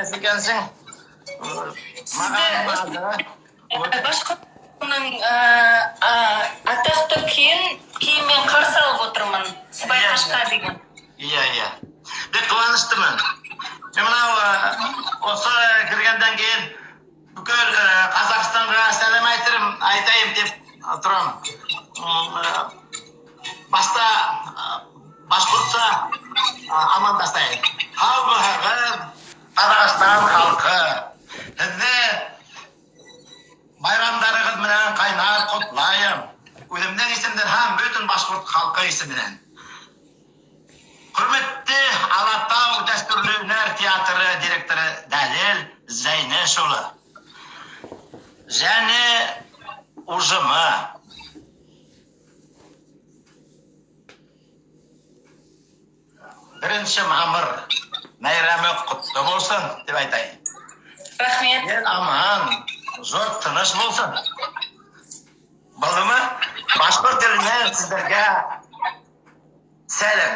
әдіс екенсің. Башқұртның атақты күйімен қарсы алып отырмын. Сыбай қашқа деген. Иә. Бек қуаныштымын. Мынау осы кіргенден кейін бүкіл Қазақстанға сәлем айтайын деп тұрам. Баста башқұртша амандасайын. Хал бұғыр, Қазақстан халқы. Сізді байрамдарығыз менен қайнар құтлайым. Өзімнен есімден һәм бүтін башқұрт халқы есімінен. Құрметті Алатау дәстүрлі өнер театры директоры Дәлел Зәйнешұлы және ұжымы бірінші мамыр мейрамы құтты болсын деп айтайын. Рахмет. Ел аман, жұрт тыныш болсын. Болды ма? Башқұрт тілінен сіздерге сәлем.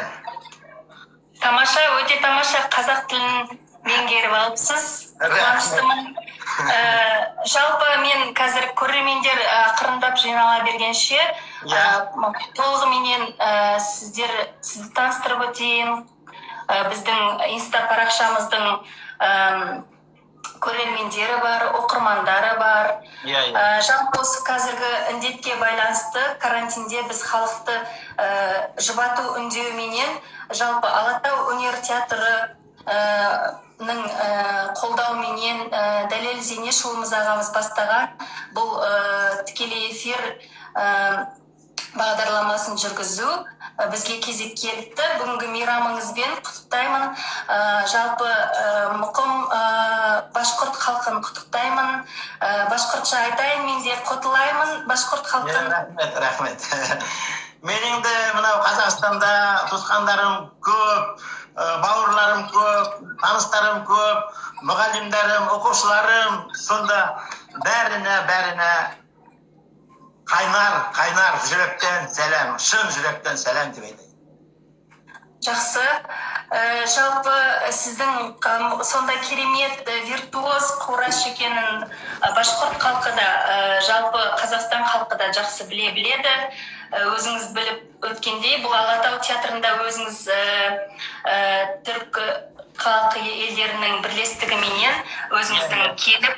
Тамаша, өте тамаша қазақ тілін меңгеріп алыпсыз. Қуаныштымын. Жалпы мен қазір көрермендер қырындап жинала бергенше, толығыменен сізді таныстырып өтейін. Біздің инста парақшамыздың көрермендері бар, оқырмандары бар. Жалпы осы қазіргі індетке байланысты карантинде біз халықты жұбату үндеуменен жалпы Алатау өнер театрының қолдауменен Дәлел Зейнешұлымыз ағамыз бастаған бұл тікелей эфир бағдарламасын жүргізу бізге кезек келіпті. Бүгінгі мейрамыңызбен құттықтаймын. Жалпы мұқым башқұрт халқын құттықтаймын. Башқұртша айтайын, мен де құттықтаймын башқұрт халқын. Рахмет. Менің де мынау Қазақстанда туысқандарым көп, бауырларым көп, таныстарым көп, мұғалімдерім, оқушыларым, сонда бәріне қайнар жүректен сәлем, шын жүректен сәлем деп айтайын. Жақсы. Жалпы сіздің сондай керемет виртуоз қораш екенін башқұрт халқы да, жалпы Қазақстан халқы да жақсы біледі. Өзіңіз біліп өткендей, бұл Алатау театрында өзіңіз түркі халқы елдерінің бірлестігіменен өзіңіздің келіп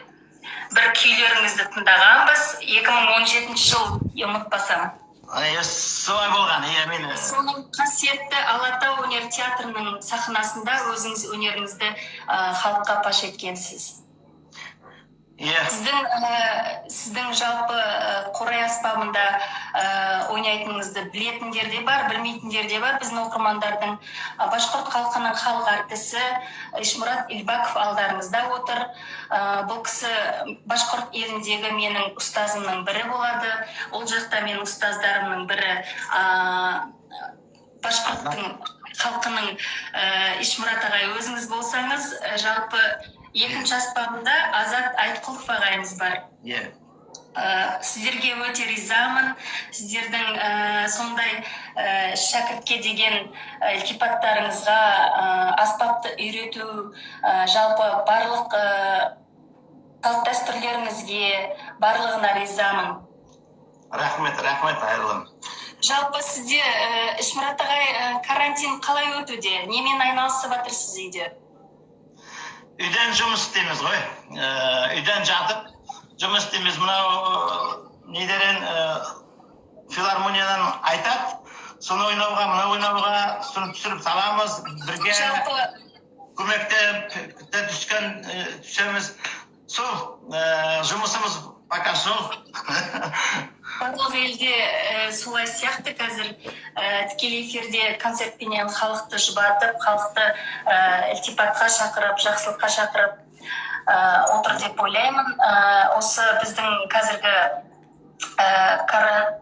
бір күйлеріңізді тыңдағанбыз. 2017 жыл ұмытпасам. Солай болған, мен. Соның қасиетті Алатау өнер театрының сахнасында өзіңіз өнеріңізді халыққа паш еткенсіз. Сіздің жалпы қорай аспабында ойнайтыныңызды білетіндер де бар, білмейтіндер де бар. Біздің оқырмандардың башқұрт халқының халық артисі Ишмұрат Илбаков алдарыңызда отыр. Бұл кісі башқұрт еліндегі менің ұстазымның бірі болады. Ол жақта менің ұстаздарымның бірі башқұрттың халқының Ишмұрат ағай өзіңіз болсаңыз, жалпы екінші аспабында Азат Айтқұлов ағайымыз бар. Сіздерге өте ризамын. Сіздердің сондай шәкіртке деген ілтипаттарыңызға, аспапты үйрету, жалпы барлық салт-дәстүрлеріңізге барлығына ризамын. Рахмет, айырлым. Жалпы сізде Ишмұрат ағай карантин қалай өтуде? Немен айналысып жатырсыз үйде? Үйден жұмыс істейміз ғой. Үйден жатып жұмыс істейміз. Мынау недерен филармониядан айтады. Соны ойнауға, мына ойнауға түсіріп саламыз. Бірге көмекте түсеміз. Сол жұмысымыз пока сол. Барлық елде солай сияқты қазір тікелей эфирде концертпенен халықты жұбатып, халықты ілтипатқа шақырып, жақсылыққа шақырып отыр деп ойлаймын. Осы біздің қазіргі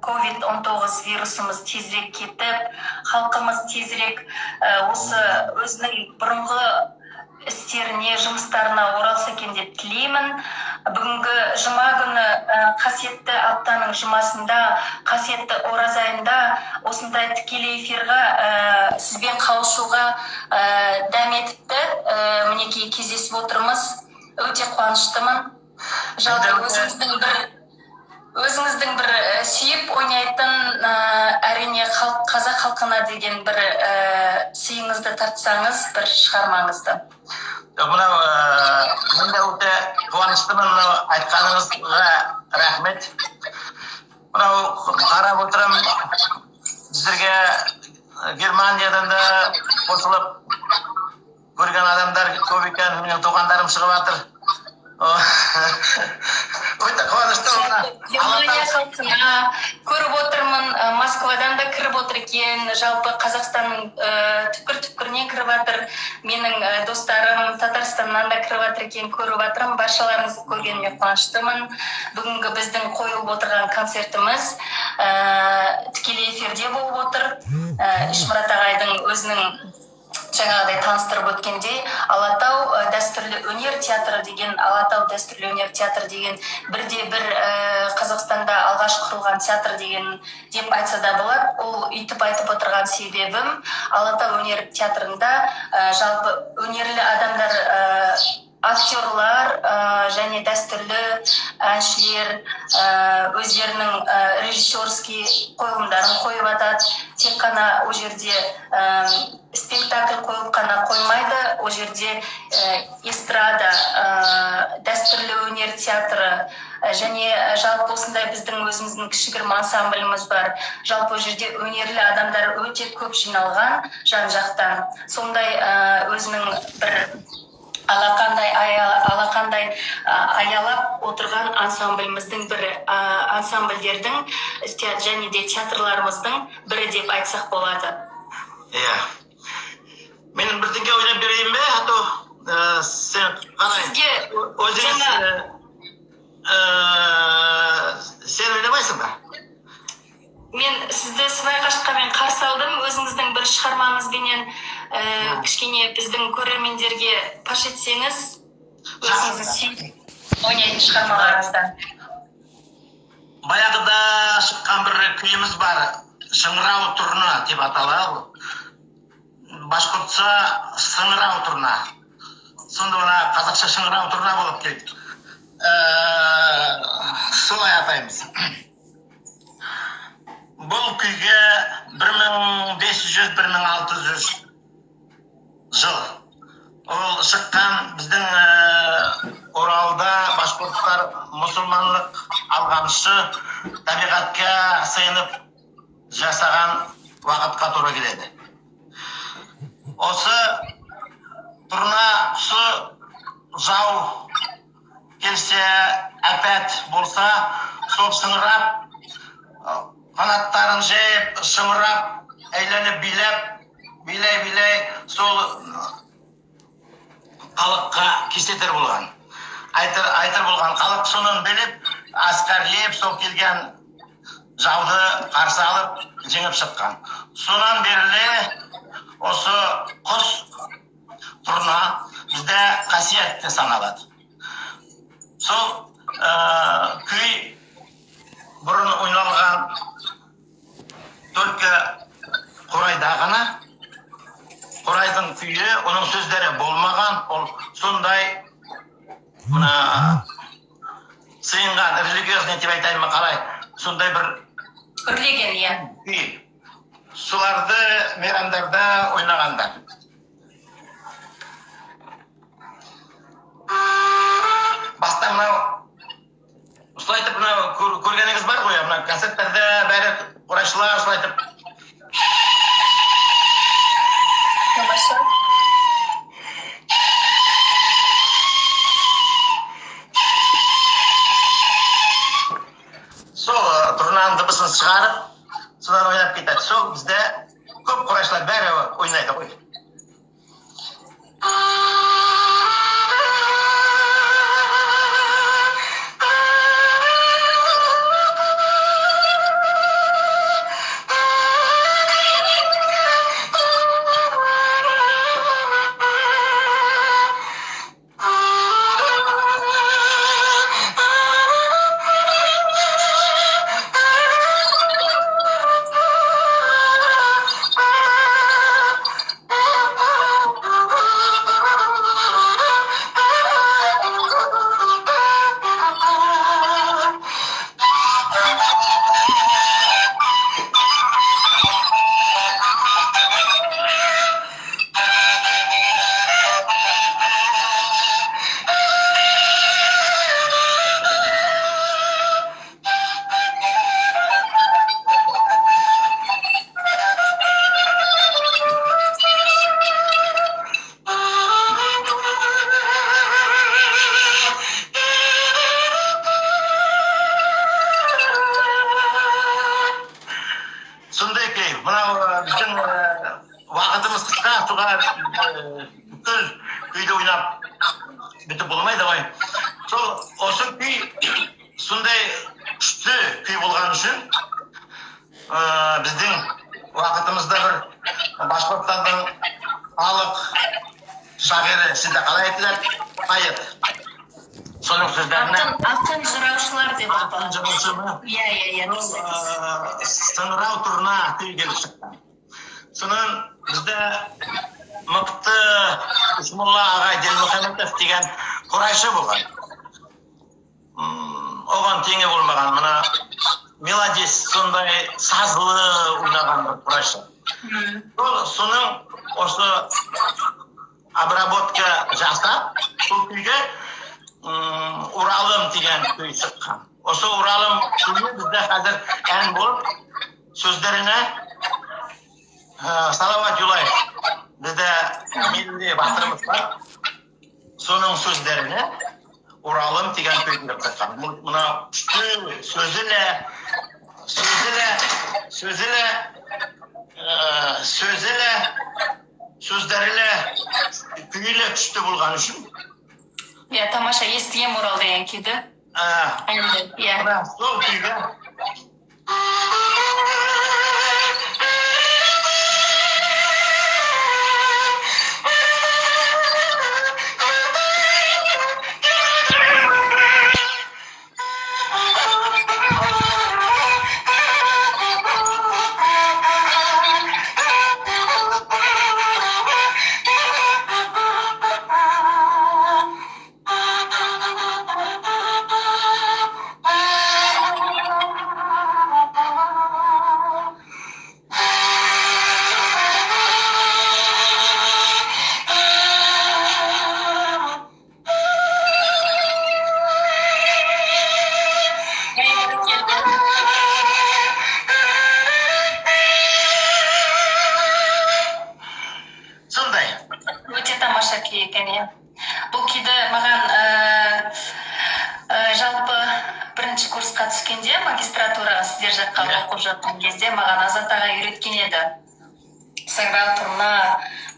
COVID-19 вирусымыз тезірек кетіп, халқымыз тезірек осы өзінің бұрынғы істеріне, жұмыстарына оралса екен деп тілеймін. Бүгінгі жұма күні қасиетті аптаның жұмасында, қасиетті ораза айында осындай тікелей эфирға сізбен қауышуға дәм етіпті. мінекей кездесіп отырмыз. Өте қуаныштымын. Жалпы өзіңіздің бір сүйіп ойнайтын әрине қазақ халқына деген бір сыйыңызды тартсаңыз, бір шығармаңызды. Мынау мен де өте қуаныштымын, мынау айтқаныңызға рахмет. Мынау қарап отырмын, сіздерге Германиядан да қосылып көрген адамдар көп екен, менің туғандарым шығып жатыр. Өте қуаныштымын. Германия халқына көріп отырмын, Москвадан да кіріп отыр екен, жалпы Қазақстанның түкпір-түкпірінен кіріп жатыр. Менің достарым Татарстаннан да кіріп жатыр екен, көріп жатырмын. Баршаларыңызды көргеніме қуаныштымын. Бүгінгі біздің қойылып отырған концертіміз тікелей эфирде болып отыр. Ишмұрат ағайдың өзінің жаңағыдай таныстырып өткендей, Алатау дәстүрлі өнер театры деген, Алатау дәстүрлі өнер театры деген бірде-бір Қазақстанда алғаш құрылған театр деген деп айтса да болады. Ол үйтіп айтып отырған себебім, Алатау өнер театрында жалпы өнерлі адамдар, актерлар және дәстүрлі әншілер өздерінің режиссерский қойылымдарын қойып атады. Тек қана ол жерде спектакль қойып қана қоймайды, ол жерде эстрада, дәстүрлі өнер театры және жалпы осындай біздің өзіміздің кішігірім ансамбліміз бар. Жалпы ол жерде өнерлі адамдар өте көп жиналған жан-жақтан. Сондай өзінің бір алақандай аялап отырған ансамбліміздің бірі, ансамбльдердің және де театрларымыздың бірі деп айтсақ болады. Мен бірдеңе ойлап берейін бе, ато сен қалай? Сен ойламайсың ба? Мен сізді сыбай-қашқамен қарсы алдым, өзіңіздің бір шығармаңызбенен кішкене біздің көрермендерге паш етсеңіз, өзіңізді сүйіп ойнайтын шығармаларыңыздан. Баяғыда шыққан бір күйіміз бар, шыңырау тұрна деп аталады. Башқұртша сыңырау тұрна. Сонда ona қазақша шыңырау тұрна болып келді. Солай атаймыз. Бұл күйге 1500-1600 жыл. Ол шыққан біздің Оралда башқұрттар мұсылманлық алғаншы табиғатқа сыйынып жасаған уақытқа тура келеді. Осы тұрна құсы жау келсе, әпәт болса, сол сыңырап, қанаттарын жайып, шымырап, әйленіп билей, сол халыққа кестетер болған. Айтыр болған халық соның біліп, аскарлеп, сол келген жауды қарсы алып, жеңіп шыққан. Сонан беріле осы құс тұрна бізде қасиетті саналады. Сол күй бұрын ойналған только Қорайда ғана. Қорайдың күйі, оның сөздері болмаған, ол сондай сыйынған, религиозный деп айтайын қалай, сондай бір үрлеген, күй. Соларды мейрамдарда ойнағандар. Баста мынау осылайтып көргеніңіз бар ғой, концерттерде бәрі қорайшылар осылайтып. Тамаша. Сол тұрнаның дыбысын шығарып, содан ойнап кетеді. Сол бізде көп қорайшылар бәрі ойнайды ғой. Вақытымыз қысқа, суға бүкіл күйді ойнап бітіп болмайды ғой. Сол осы күй сондай күшті күй болған үшін біздің уақытымызда бір башқұрттардың халық шағиры сізді қалай айтылады? Айып. Соның сөздеріне ақын жыраушылар деп ақын жыраушы ма? Иә, Сыңырау тұрына күй келіп шыққан. Сонан бізде мықты Үсмолла ағай Делмұхамедов деген құрайшы болған. Оған теңі болмаған, мына мелодист, сондай сазлы ойнаған бір құрайшы. Соның осы обработка жасап, бұл күйге Уралым деген күй шыққан. Осы Уралым күйі бізде қазір ән болып, сөздеріне Салават Юлаев бізде мелінде батырымыз бар. Соның сөздеріне Уралым деген күй деп қойған. Мына күшті сөздерілі күйлі күшті болған үшін. Иә, тамаша, естіген Урал деген күйді. Мына сол күйге бұл күйді маған жалпы бірінші курсқа түскенде магистратураға сіздер жаққа оқып жатқан кезде маған Азат аға үйреткен еді. Сыңырау тұрна,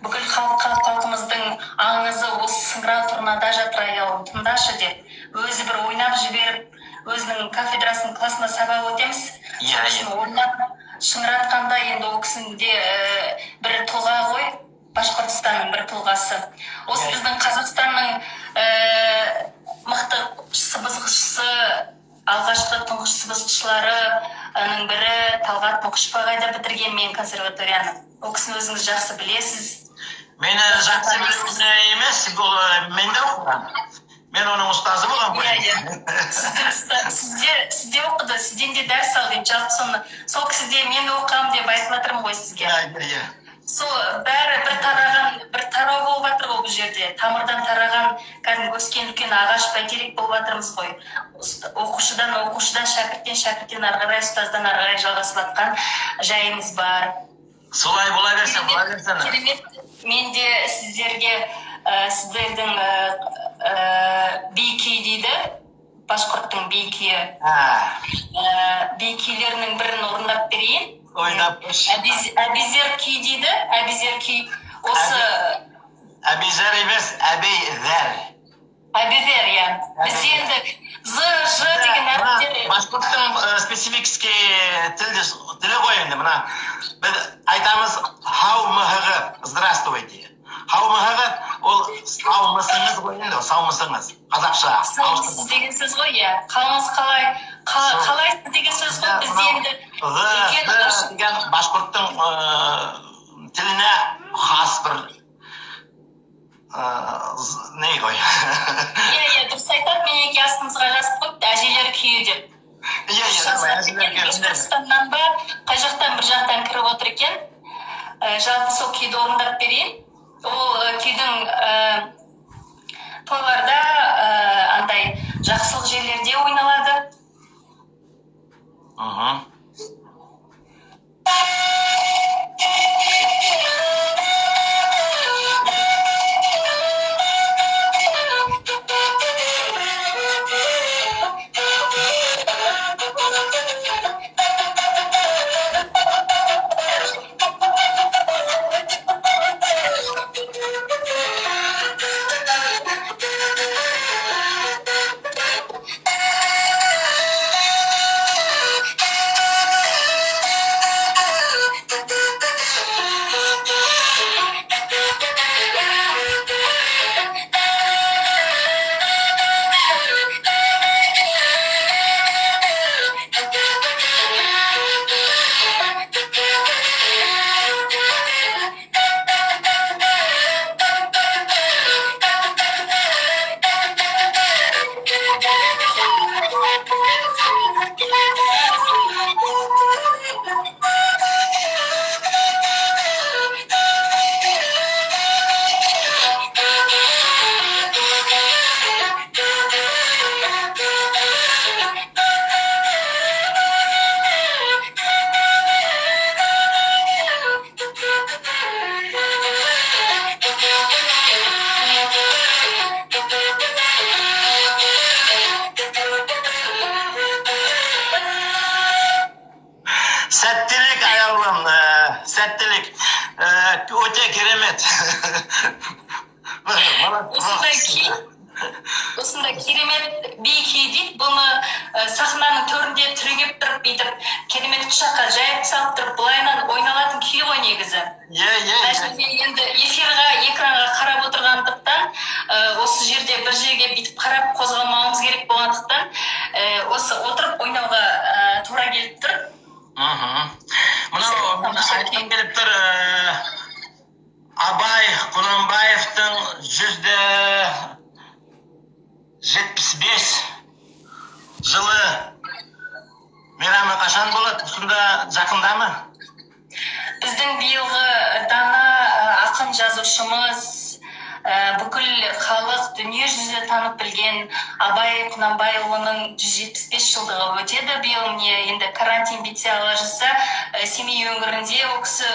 бүкіл халқымыздың аңызы осы сыңырау тұрнада жатыр аяулым, тыңдашы деп. Өзі бір ойнап жіберіп, өзінің кафедрасының классында сабақ өтеміз. Ойнап шыңыратқанда енді ол кісінде бір тұлға ғой. Башқұртстанның бір тұлғасы. Осы біздің Қазақстанның мықты сыбызғышысы, алғашқы тұңғыш сыбызғышыларының бірі Талғат Мұқышев ағай да бітірген мен консерваторияны. Ол кісіні өзіңіз жақсы білесіз. Мені жақсы білесіз емес, мен де оқыған. Мен оның ұстазы болған ғой. Сізде оқыды, сізден де дәріс алдым. Жалпы сол кісіде мен оқығам деп айтып жатырмын ғой сізге. Сол бәрі бір тарау болып жатыр ғой бұл жерде. Тамырдан тараған, кәдімгі өскен үлкен ағаш бәйтерек болып жатырмыз ғой. Оқушыдан шәкірттен ары қарай, ұстаздан ары қарай жалғасып жатқан жайымыз бар. Солай бола берсін. Керемет. Мен де сіздердің би күй дейді, башқұрттың би күйі. Би күйлерінің бірін орындап берейін. Әбизер күй дейді, әбизер күй. Әбизер емес, әбейзер. Әбизер, иә. Біз енді З, Ж деген әріптер. Башқұрттың спецификский тілі ғой енді. Біз айтамыз, хау мұхығы, здравствуйте. Хау мұхығы, ол саумысыңыз ғой енді, саумысыңыз. Қазақша. Саумысыз деген сөз ғой, иә. Қалыңыз қалайсыз деген сөз ғой, біз енді деген башқұрттың тіліне хас бір не ғой. Иә, дұрыс айтады, мен екі астымызға жазып қойыпты, әжелер күйі деп. Башқұртстаннан ба, қай жақтан бір жақтан кіріп отыр екен. Жалпы сол күйді орындап берейін. Ол күйдің тойларда андай жақсылық жерлерде ойналады. керемет. Осындай керемет би дейді, бұны сахнаның төрінде түрегеп тұрып бүйтіп керемет құшаққа жайып салып тұрып былайынан ойналатын күй ғой негізі. Енді экранға қарап отырғандықтан, осы жерде бір жерге бүйтіп қарап қозғалмауымыз керек болғандықтан, осы отырып ойнауға тура келіп тұр. Мынау айтқым келіп тұр, Абай Құнанбаевтың 175 жылы мейрамы қашан болады? Сонда жақында ма? Біздің биылғы дана ақын жазушымыз, бүкіл халық дүние жүзі танып білген Абай Құнанбайұлының 175 жылдығы өтеді. Биыл енді карантин bitse ала жазса, Семей өңірінде ол кісі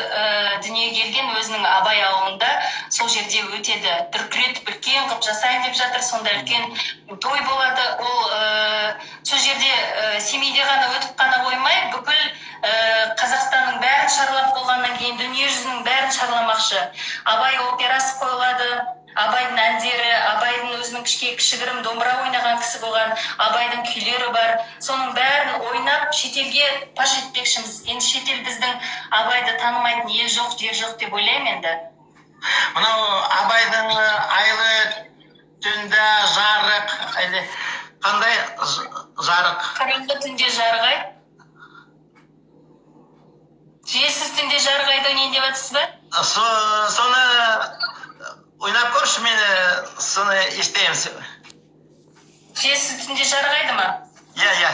дүниеге келген өзінің Абай ауылында, сол жерде өтеді. Дүркіретіп үлкен қып жасайын деп жатыр, сонда үлкен той болады. Ол сол жерде Семейде ғана өтіп қана қоймай, бүкіл Қазақстанның бәрін шарлап болғаннан кейін дүние жүзінің бәрін шарламақшы. Абай операсы қойылады. Абайдың әндері, Абайдың өзінің кішігірім домбыра ойнаған кісі болған, Абайдың күйлері бар. Соның бәрін ойнап, шетелге паш етпекшіміз. Енді шетел біздің Абайды танымайтын ел жоқ, жер жоқ деп ойлаймын енді. Мынау Абайдың айлы түнде жарық, қандай жарық? Қараңғы түнде жарық ай. Желсіз түнде жарық айды ойнайын деп жатсыз ба? Соны ойнап көрші, мені соны естеймін. Желсіз түнде жарық айды ма? Иә.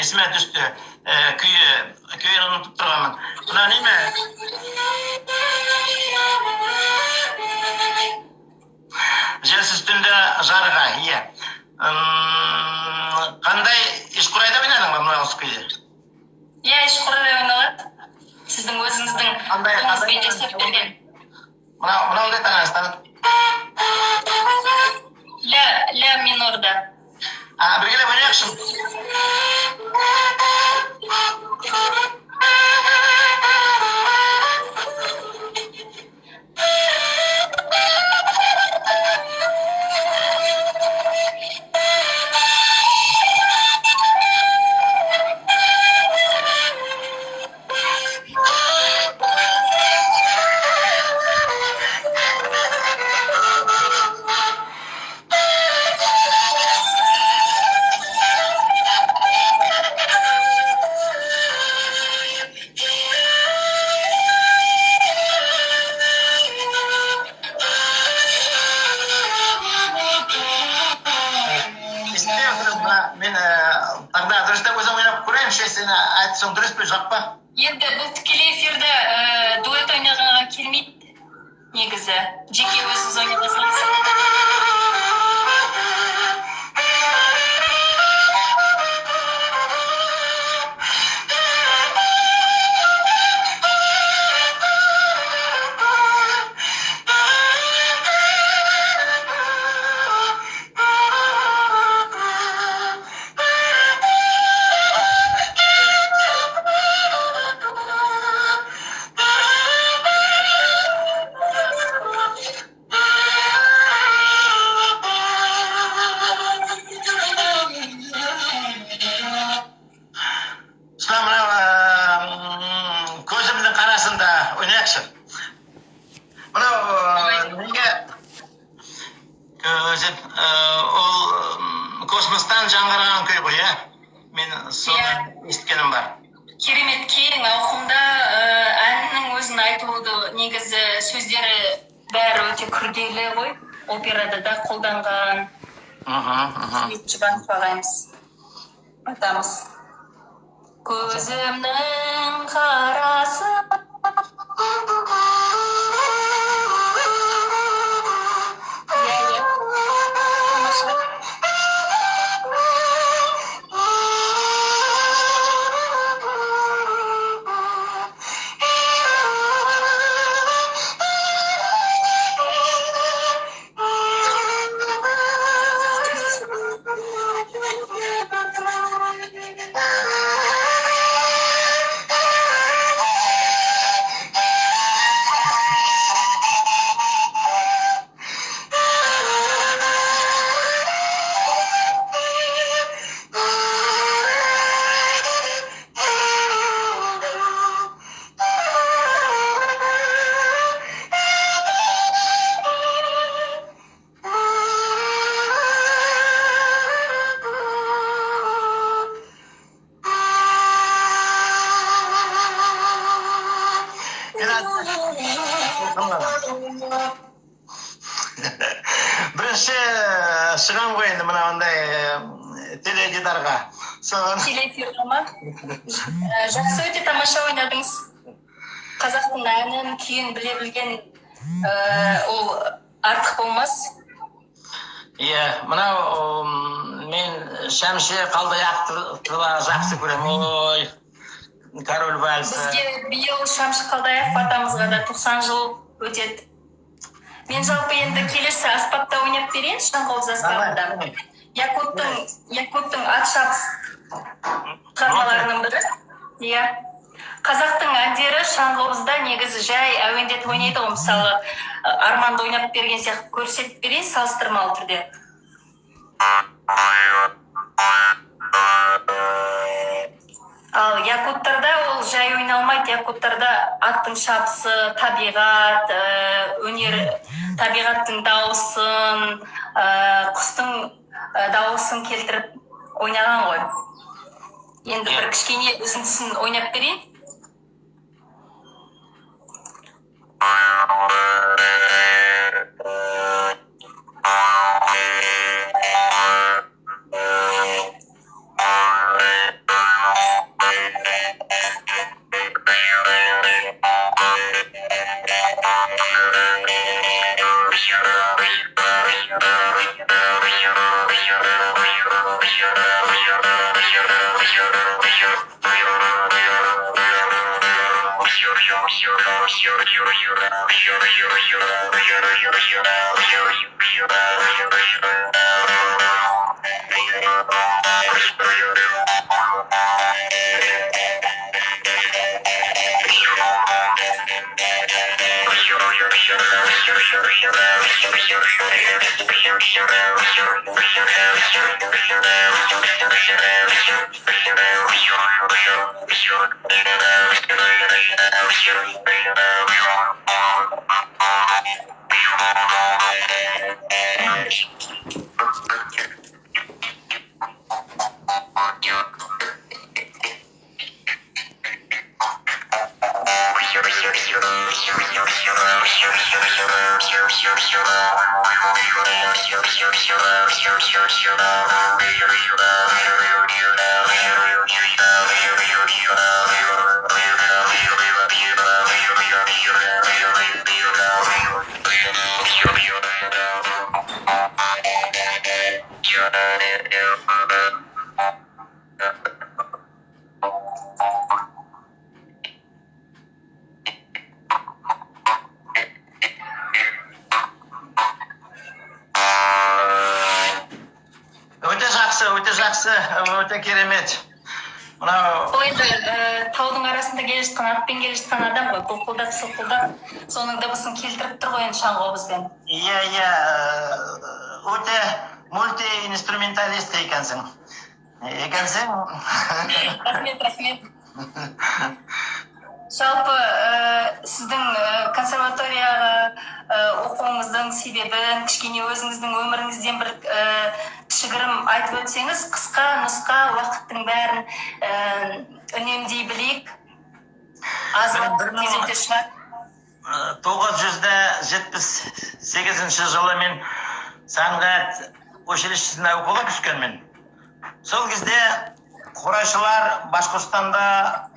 Есіме түсті күйін ұмытып тұрғанмын. Мына неме? Желсіз түнде жарыға, иә. Қандай Ишқұрайда ойнадың ба мына осы күйде? Иә, Ишқұрайда ойналады. Сіздің өзіңіздің қолыңызбен жасап берген. Мынаудай таңастан? Ля минорда. Біргелеп ойнайықшым? Мен таңда дұрыстап өзім ойнап көрейін, сені айтсаң дұрыс па, жоқ па? Енді бұл тікелей эфирді дуэт ойнағанға келмейді негізі. Жеке өзіңіз ойнағансыз. Мынау неге ол космостан жаңғырған күй ғой, иә? Мен соны естігенім бар. Керемет кең ауқымда әннің өзін айтылуды негізі сөздері бәрі өте күрделі ғой. Операда да қолданған. Жұбанов ағайымыз айтамыз. Көзімнің қарасы бірінші шығам ғой енді мынандай теледидарға. Телеэфирға ма? Жақсы, өте тамаша ойнадыңыз. Қазақтың әнін, күйін біле білген ол артық болмас. Иә, мынау мен Шәмші Қалдаяқовты жақсы көремін. Ой, король вальсы. Бізге биыл Шәмші Қалдаяқов атамызға да 90 жыл өтеді. Мен жалпы енді келесі аспапта ойнап берейін, Шаңқобыз аспабында. Якуттың атшапс қазаларының бірі. Иә. Қазақтың әндері Шаңқобызда негізі жай әуендетіп ойнайды ғой, мысалы Арманды ойнап берген сияқты көрсетіп берейін салыстырмалы түрде. Ал якуттарда ол жай ойналмайды. Якуттарда аттың шапысы, табиғат, өнер, табиғаттың дауысын, құстың дауысын келтіріп ойнаған ғой. Енді бір кішкене үзіндісін ойнап берейін. Өте керемет. Ол енді таудың арасында келе жатқан, атпен келе жатқан адам ғой, бұлқылдап, сылқылдап, соның дыбысын келтіріп тұр ғой енді Шаңқобызбен. Иә, өте мультиинструменталист екенсің. Рахмет. Жалпы сіздің консерваторияға оқуыңыздың себебін, кішкене өзіңіздің өміріңізден бір кішігірім айтып өтсеңіз, қысқа нұсқа уақыттың бәрін үнемдей білейік. Аз уақыт кезінде шығар. 978 жылы мен сәнғат училищесіне оқуға түскенмін. Сол кезде құрайшылар Башқұртстанда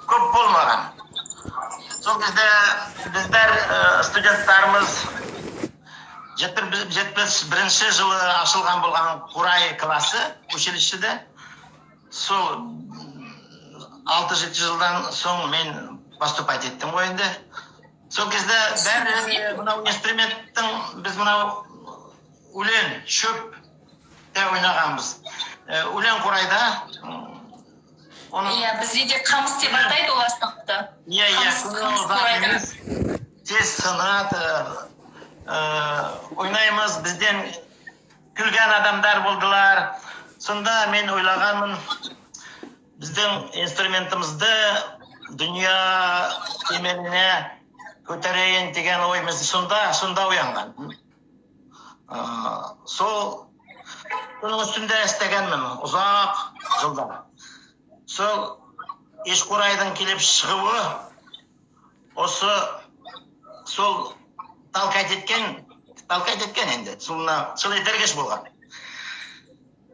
көп болмаған. Сол кезде біздер студенттарымыз 71 жылы ашылған болған Құрай классы училищеде. Сол 6-7 жылдан соң мен поступать еттім ойында. Сол кезде бәрі мынау инструменттің біз мынау өлең, шөп де ойнағанбыз. Өлең Құрайда. Иә, бізде де қамыс деп атайды ол астықты. Иә, тез сынады, ойнаймыз, бізден күлген адамдар болдылар. Сонда мен ойлағанмын, біздің инструментімізді дүния кемеліне көтерейін деген ойымыз сонда оянған. Сол бұның үстінде істегенмін ұзақ жылдар. Сол Ешқурайдың келіп шығуы осы сол талқайт еткен енді. Сол етергеш болған.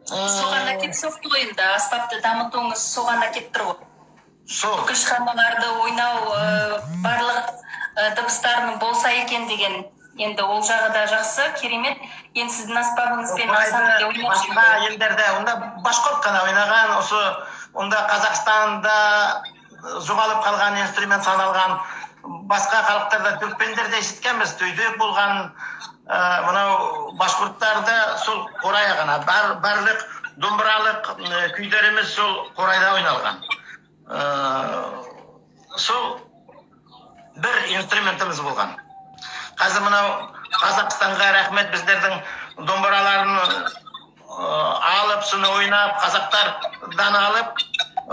Соған әкеп соқты ойында, аспапты дамытуыңыз соған әкеп тұр ғой. Бүкіл шығармаларды ойнау барлық дыбыстарының болса екен деген. Енді ол жағы да жақсы, керемет. Енді сіздің аспабыңызбен асанды ойнап жүрген. Басқа елдерде, онда башқұрт қана ойнаған, осы онда Қазақстанда жоғалып қалған инструмент саналған, басқа халықтарда түркпендерде есіткенбіз, түйдек болған, мынау башқұрттарда сол Құрая ғана, барлық домбыралық күйдеріміз сол Құрайда ойналған. Сол бір инструментіміз болған. Қазір мынау Қазақстанға рахмет, біздердің домбыраларын алып, соны ойнап, қазақтардан алып,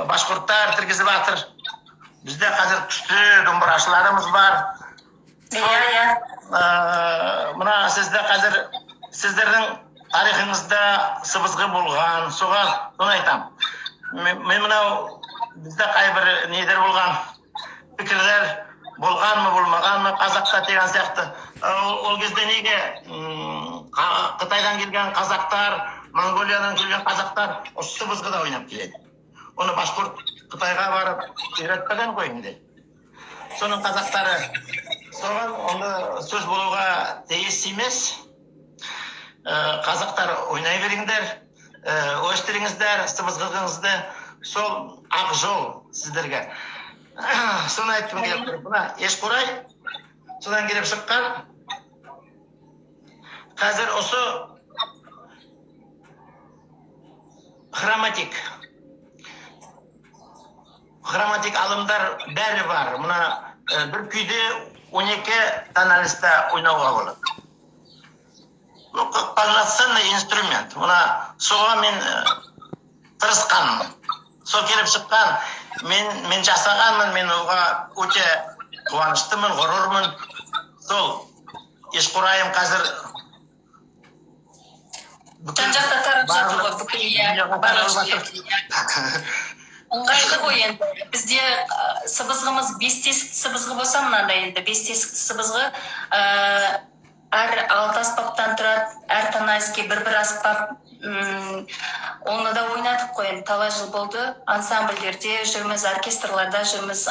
башқұрттар тіргізіп атыр. Бізде қазір күшті домбырашыларымыз бар. Мына сізде қазір сіздердің тарихыңызда сыбызғы болған, соған соны айтам. Мен мынау бізде қайбір недер болған, пікірлер болғанмы, болмағанмы, қазақта деген сияқты. Ол кезде неге Қытайдан келген қазақтар, Монголиядан келген қазақтар осы сыбызғыда ойнап келеді. Оны башқұрт Қытайға барып үйретпеген ғой енді. Соның қазақтары соған оны сөз болуға тиіс емес. Қазақтар ойнай беріңдер, өштеріңіздер, сыбызғыңызды, сол ақ жол сіздерге. Соны айттым келіп тұр. Бұна Ешқурай содан келіп шыққан. Қазір осы хроматик алымдар бәрі бар. Мұна бір күйде 12 тоналиста ойнауға болады. Полноценный инструмент. Мұна соға мен тырысқанмын. Сол келіп шыққан. Мен жасағанмын, мен оға өте қуаныштымын, ғұрурмын. Сол Ешқурайым қазір жан-жақта тарап жатыр ғой, бүкіл барлық жерде. Ыңғайлы ғой енді. Бізде сыбызғымыз 5 тесікті сыбызғы болса, мынандай енді 5 тесікті сыбызғы әр 6 аспаптан тұрады, әр тоналиске бір аспап. Оны да ойнадық қой, талай жыл болды. Ансамбльдерде жүрміз, оркестрларда жүрміз.